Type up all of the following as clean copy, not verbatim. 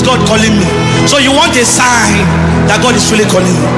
God calling me? So you want a sign that God is really calling you.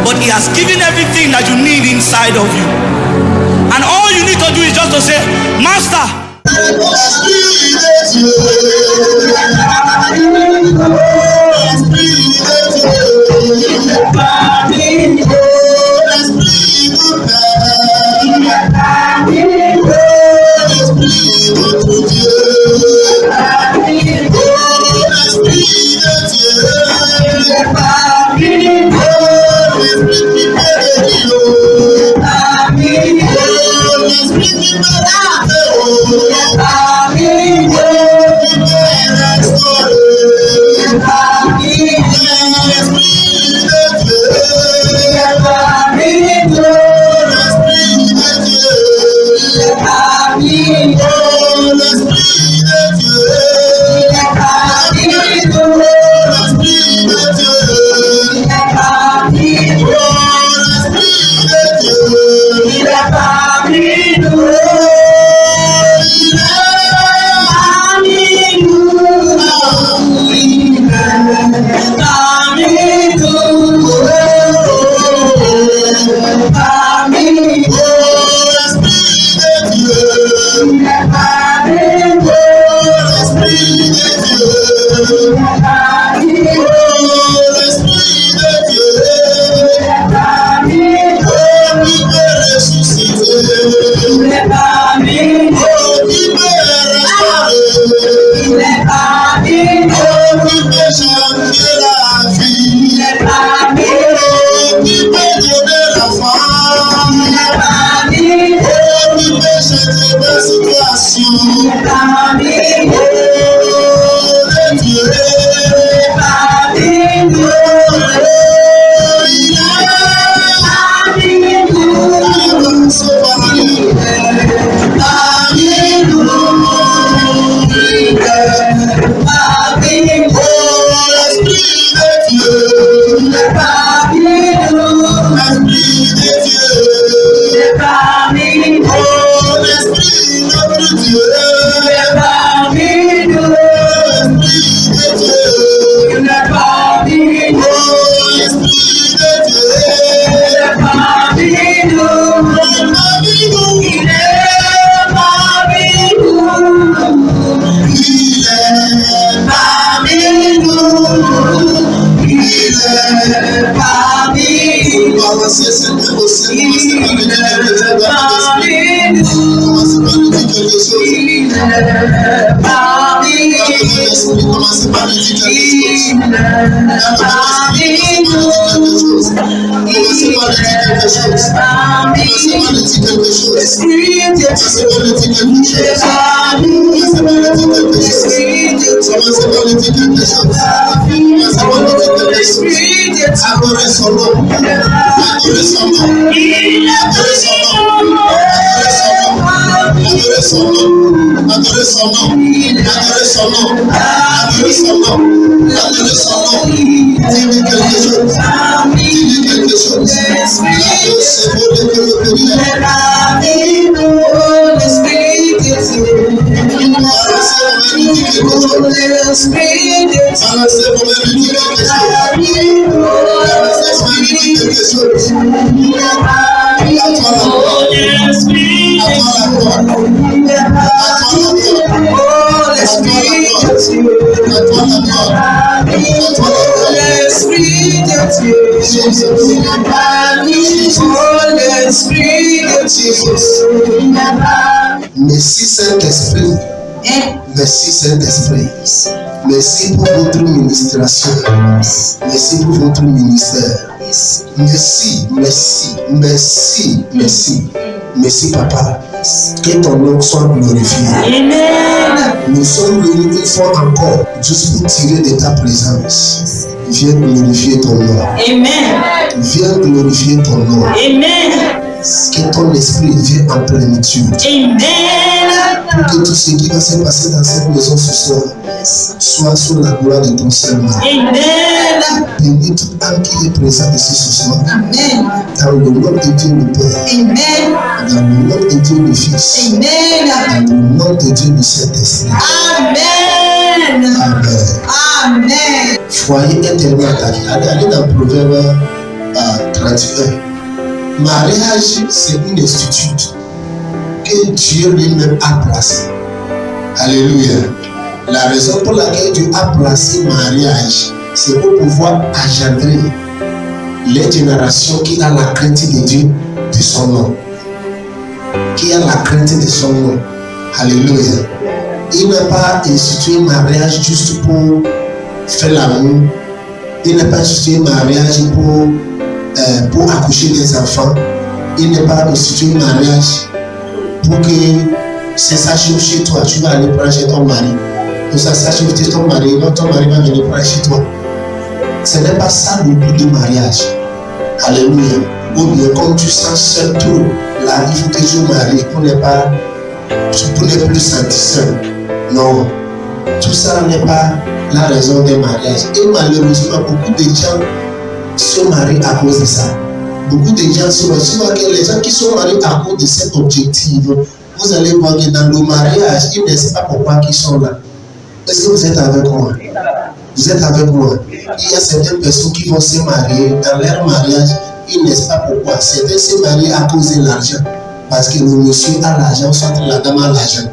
But He has given everything that you need inside of you. And all you need to do is just to say, Master, merci Saint-Esprit. Merci Saint-Esprit. Merci pour votre ministration. Merci pour votre ministère. Merci, merci, merci, merci. Merci Papa. Que ton nom soit glorifié. Amen. Nous sommes venus une fois encore juste pour tirer de ta présence. Viens glorifier ton nom. Amen. Viens glorifier ton nom. Amen. Que ton esprit vienne en plénitude. Amen. Pour que tout ce qui va se passer dans cette maison ce soir soit sous la gloire de ton Seigneur. Amen. Bénis toute âme qui est présente ici ce soir. Amen. Dans le nom de Dieu le Père. Amen. Dans le nom de Dieu le Fils. Amen. Dans le nom de Dieu le Saint-Esprit. Amen. Amen. Amen. foyer est tellement attaqué. Allez dans Proverbe 31. Mariage, c'est une institut que Dieu lui-même a placé. Alléluia. La raison pour laquelle Dieu a placé mariage, c'est pour pouvoir engendrer les générations qui ont la crainte de Dieu, de son nom. Qui a la crainte de son nom. Alléluia. Il n'a pas institué mariage juste pour faire l'amour. Il n'a pas institué mariage pour accoucher des enfants. Il n'a pas institué mariage pour que c'est ça chez toi, tu vas aller prendre chez ton mari. Pour ça chez ton mari, non, ton mari va venir prendre chez toi. Ce n'est pas ça le but du mariage. Alléluia. Ou bien quand tu sens seul trop, là il faut que tu maries pour ne plus sentir seul. Non. Tout ça n'est pas la raison des mariages. Et malheureusement, beaucoup de gens se marient à cause de ça. Beaucoup de gens se marient. Souvent, les gens qui sont mariés à cause de cet objectif, vous allez voir que dans le mariage, ils ne savent pas pourquoi ils sont là. Est-ce que vous êtes avec moi? Vous êtes avec moi? Il y a certaines personnes qui vont se marier. Dans leur mariage, ils ne savent pas pourquoi. Certains se marient à cause de l'argent. Parce que le monsieur a l'argent, soit la dame a l'argent.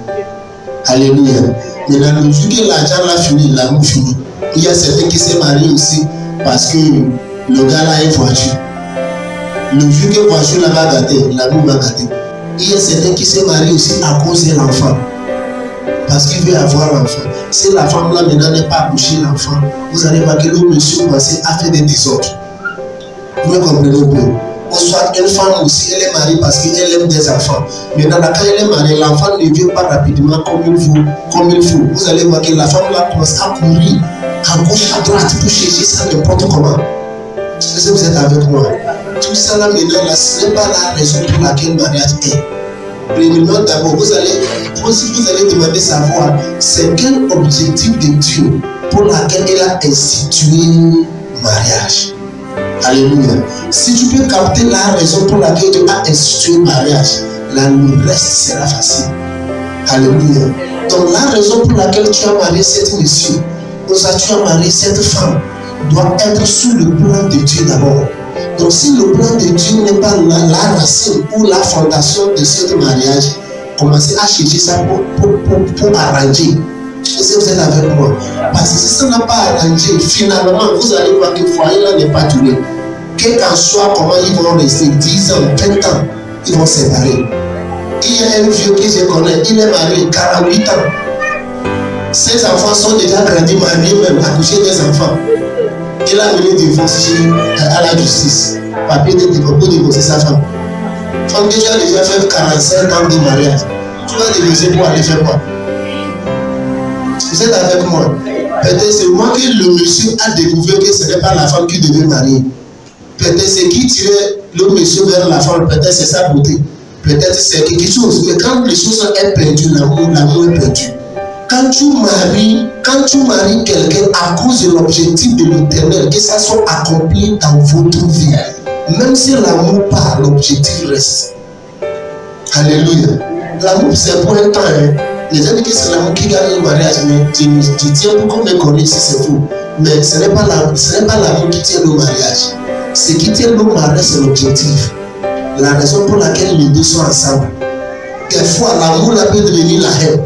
Alléluia. Mais dans le jour que l'argent l'a fini, l'amour fini. Il y a certains qui se marient aussi parce que le gars là a une voiture. Le jour que la voiture là va gâter, l'amour va gâter. Il y a certains qui se marient aussi à cause de l'enfant. Parce qu'il veut avoir l'enfant. Si la femme là maintenant n'est pas accouchée l'enfant, vous allez voir que le monsieur commence à faire des désordres. Vous me comprenez un peu? Ou soit une femme aussi, elle est mariée parce qu'elle aime des enfants. Maintenant, quand elle est mariée, l'enfant ne vient pas rapidement comme il faut. Vous allez voir que la femme là commence à courir à gauche, à droite pour chercher ça n'importe comment. Est-ce que vous êtes avec moi? Tout ça là maintenant, là, ce n'est pas la raison pour laquelle le mariage est. Premièrement, d'abord, vous allez demander savoir c'est quel objectif de Dieu pour laquelle il a institué le mariage. Alléluia. Si tu peux capter la raison pour laquelle Dieu a institué le mariage, là, le reste sera facile. Alléluia. Donc la raison pour laquelle tu as marié cette monsieur, pour ça tu as marié cette femme, doit être sous le plan de Dieu d'abord. Donc si le plan de Dieu n'est pas la racine ou la fondation de ce mariage, commencez à chercher ça pour arranger. Est-ce que vous êtes avec moi? Parce que si ça n'a pas arrangé, finalement, vous allez voir que le foyer là n'est pas duré. Quel qu'en soit comment ils vont rester, 10 ans, 20 ans, ils vont se séparer. Il y a un vieux que je connais, il est marié 48 ans. Ses enfants sont déjà grandis, mariés même, accouchés des enfants. Il a mené divorce à la justice. Papier de divorce pour divorcer sa femme. Femme que tu as déjà fait 45 ans de mariage, tu vas divorcer pour aller faire quoi? Vous êtes avec moi? Peut-être c'est moi que le monsieur a découvert que ce n'est pas la femme qui devait marier. Peut-être c'est qui tirait le monsieur vers la femme, peut-être c'est sa beauté. Peut-être c'est quelque chose. Mais quand les choses sont perdues, l'amour est perdu. Quand tu maries quelqu'un à cause de l'objectif de l'éternel, que ça soit accompli dans votre vie, même si l'amour part, l'objectif reste. Alléluia. L'amour, c'est pour un temps. Les gens disent que c'est l'amour qui gagne le mariage, mais je tiens beaucoup me connaître si c'est faux. Mais ce n'est pas l'amour qui tient le mariage. Ce qui tient le mariage, c'est l'objectif. La raison pour laquelle les deux sont ensemble. Des fois, l'amour peut devenir la haine.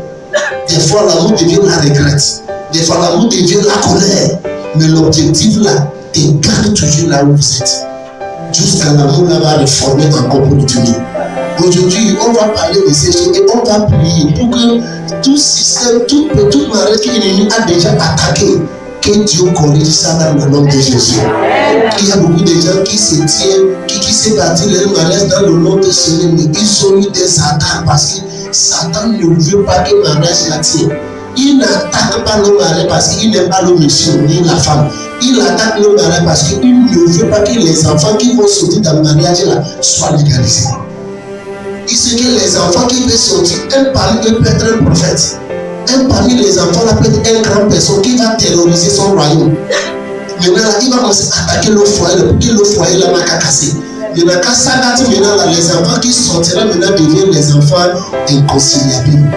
Des fois, l'amour devient la regrette. Des fois, l'amour devient la colère. Mais l'objectif là, te garde toujours là où vous êtes. Jusqu'à l'amour là va réformer encore pour Dieu. Aujourd'hui, on va parler de ces choses et on va prier pour que tout système, toute mariage que l'ennemi a déjà attaqué, que Dieu corrige ça dans le nom de Jésus. Il y a beaucoup de gens qui se tiennent, qui se bâtissent leur mariage dans le nom de Seigneur, mais ils ont eu des attaques parce que Satan ne veut pas que le mariage la tienne. Il n'attaque pas le mariage parce qu'il n'aime pas le monsieur ni la femme. Il attaque le mariage parce qu'il ne veut pas que les enfants qui vont sortir dans le mariage là soient légalisés. Il sait que les enfants qui peuvent sortir, un parmi eux peut être un prophète. Un parmi les enfants là peut être un grand personne qui va terroriser son royaume. Maintenant là, il va commencer à attaquer le foyer pour que le foyer là n'a qu'à casser. Maintenant quand ça gâte, maintenant là, les enfants qui sortiront maintenant deviennent les enfants inconciliables.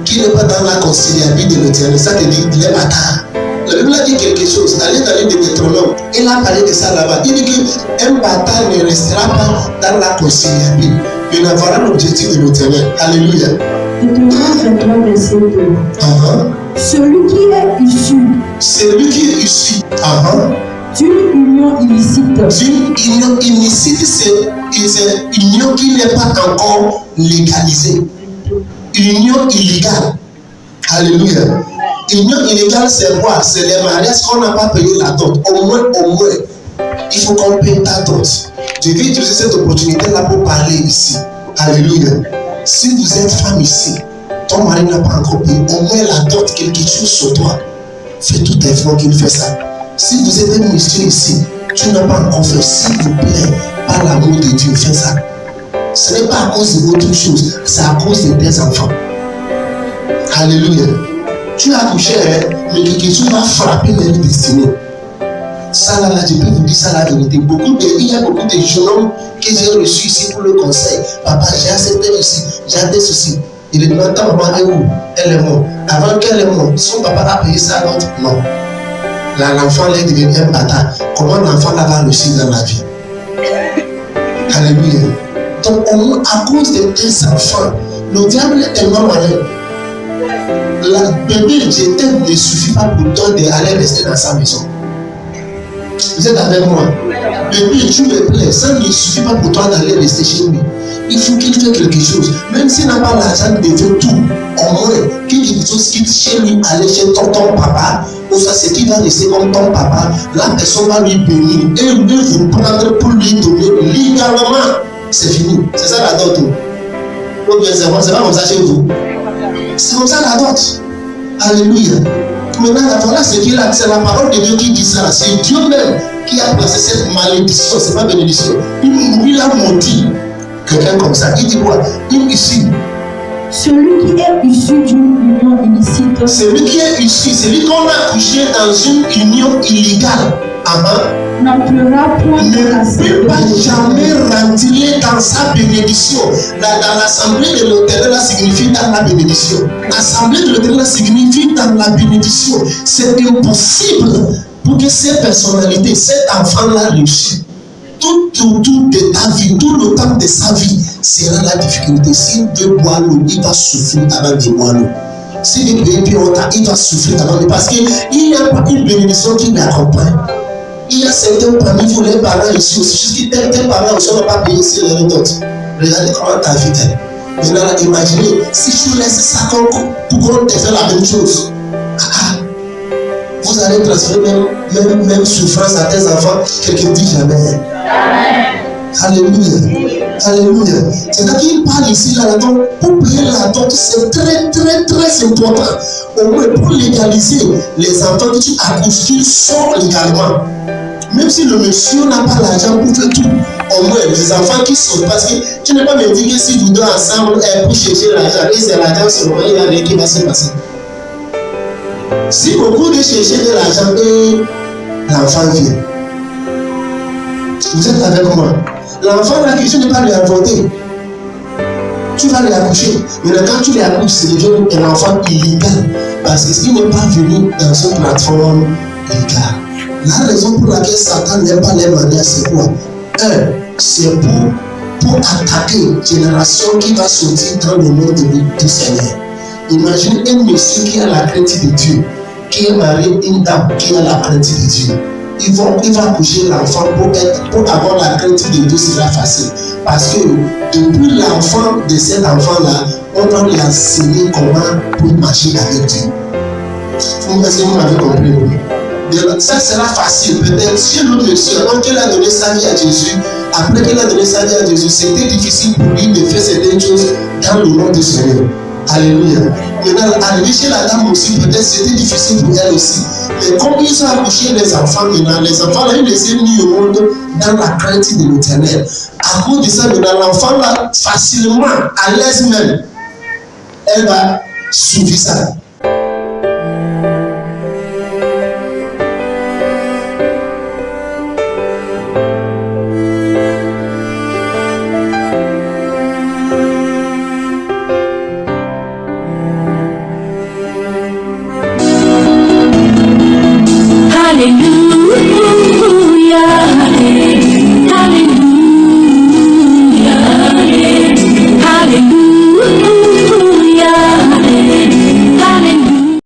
Qui n'est pas dans la conciliabilité de l'éternel, ça veut dire les bâtards. Les La Bible a dit quelque chose. Allez dans le Deutéronome. Il a parlé de ça là-bas. Il dit qu'un bâtard ne restera pas dans la conciliabule. Il n'aura l'objectif de l'Éternel. Alléluia. Deutéronome 23, verset 2. Celui qui est issu. Celui qui est issu. D'une union illicite. D'une union illicite, c'est une union qui n'est pas encore légalisée. Union illégale. Alléluia. Union illégale, c'est quoi? C'est les mariages qu'on n'a pas payé la dot. Au moins, il faut qu'on paye ta dot. Je vais utiliser cette opportunité-là pour parler ici. Alléluia. Si vous êtes femme ici, ton mari n'a pas encore payé, au moins la dot, quelque chose sur toi. Fais tout effort qu'il fait ça. Si vous êtes un monsieur ici, tu n'as pas encore fait, s'il vous plaît, par l'amour de Dieu, fais ça. Ce n'est pas à cause de votre chose, c'est à cause de tes enfants. Alléluia. Tu as accouché, mais quelque chose va frapper leur destinée. Ça là, je peux vous dire ça la vérité. Il y a beaucoup de jeunes hommes que j'ai reçus ici pour le conseil. Papa, j'ai accepté ici, j'ai des soucis. Il est demande, ta maman est où? Elle est morte. Avant qu'elle est morte, son papa a payé ça, l'autre non. L'enfant est devenu un bâtard. Comment l'enfant là va réussir dans la vie? Alléluia. Donc, à cause de tes enfants, le diable est tellement malin. La bébé jeté ne suffit pas pour toi d'aller rester dans sa maison. Vous êtes avec moi? Bébé, tu me plais, ça ne suffit pas pour toi d'aller rester chez lui. Il faut qu'il fasse quelque chose. Même s'il n'a pas l'argent de faire tout, au moins, quelque chose quitte chez lui, aller chez ton papa, ou ça c'est qui va rester comme ton papa, la personne va lui bénir et lui vous prendre pour lui donner légalement. C'est fini. C'est ça la dot. Ou bien c'est pas comme ça chez vous. C'est comme ça la dot. Alléluia. Maintenant, voilà ce qu'il a. C'est la parole de Dieu qui dit ça. C'est Dieu même qui a placé cette malédiction. C'est pas bénédiction. Il a maudit quelqu'un comme ça. Il dit quoi? Il ici. Celui qui est issu d'une union illicite. Celui qui est issu, celui qu'on a couché dans une union illégale. N'entrera point ne peut pas jamais rentrer dans sa bénédiction. Dans l'assemblée de l'Éternel signifie dans la bénédiction. L'assemblée de l'Éternel signifie dans la bénédiction. C'est impossible pour que ces personnalités, cet enfant-là réussisse. Tout autour de ta vie, tout le temps de sa vie, sera la difficulté. S'il veut boire l'eau, il va souffrir avant de boire l'eau. S'il veut payer il va souffrir avant de. Parce qu'il n'y a pas une bénédiction qui l'accompagne. Il y a certains parmi vous, les parents ici aussi, jusqu'à tel parents aussi n'ont pas payé ici les autres. Regardez comment ta vie est. Maintenant, imaginez, si tu laisses ça pour qu'on te fasse la même chose, vous allez transférer même souffrance à tes enfants, quelqu'un dit jamais. Alléluia. Alléluia. C'est-à-dire qu'il parle ici là-dedans, pour payer la dot, c'est très, très, très important. Au moins, pour légaliser les enfants que tu accouches, tu sors légalement. Même si le monsieur n'a pas l'argent pour faire tout, au moins les enfants qui sont. Parce que tu ne peux pas me dire que si vous deux ensemble pour chercher l'argent, et c'est l'argent seulement, il y a rien qui va se passer. Si beaucoup de chercher de l'argent et l'enfant vient, vous êtes avec moi. L'enfant là, tu ne peux pas lui inventer. Tu vas lui accoucher. Mais quand tu lui accouches, c'est déjà un enfant illégal. Parce qu'il n'est pas venu dans une plateforme légale. La raison pour laquelle Satan n'aime pas les mariages, c'est quoi? C'est pour attaquer une génération qui va sortir dans le nom du Seigneur. Imagine un monsieur qui a la crainte de Dieu, qui est marié une dame qui a la crainte de Dieu. Il va coucher l'enfant pour avoir la crainte de Dieu, c'est sera facile. Parce que depuis l'enfant de cet enfant-là, on va lui enseigner comment pour marcher avec Dieu. Vous m'avez compris? Ça sera facile. Peut-être si l'autre monsieur, avant qu'elle a donné sa vie à Jésus, après qu'elle a donné sa vie à Jésus, c'était difficile pour lui de faire certaines choses dans le nom du Seigneur. Alléluia. Maintenant, arriver chez la dame aussi, peut-être c'était difficile pour elle aussi. Mais comme ils ont accouché les enfants, maintenant, les enfants là, ils les ont mis au monde dans la crainte de l'Éternel. À cause de ça, maintenant, l'enfant là, facilement, à l'aise même, elle va suivre ça.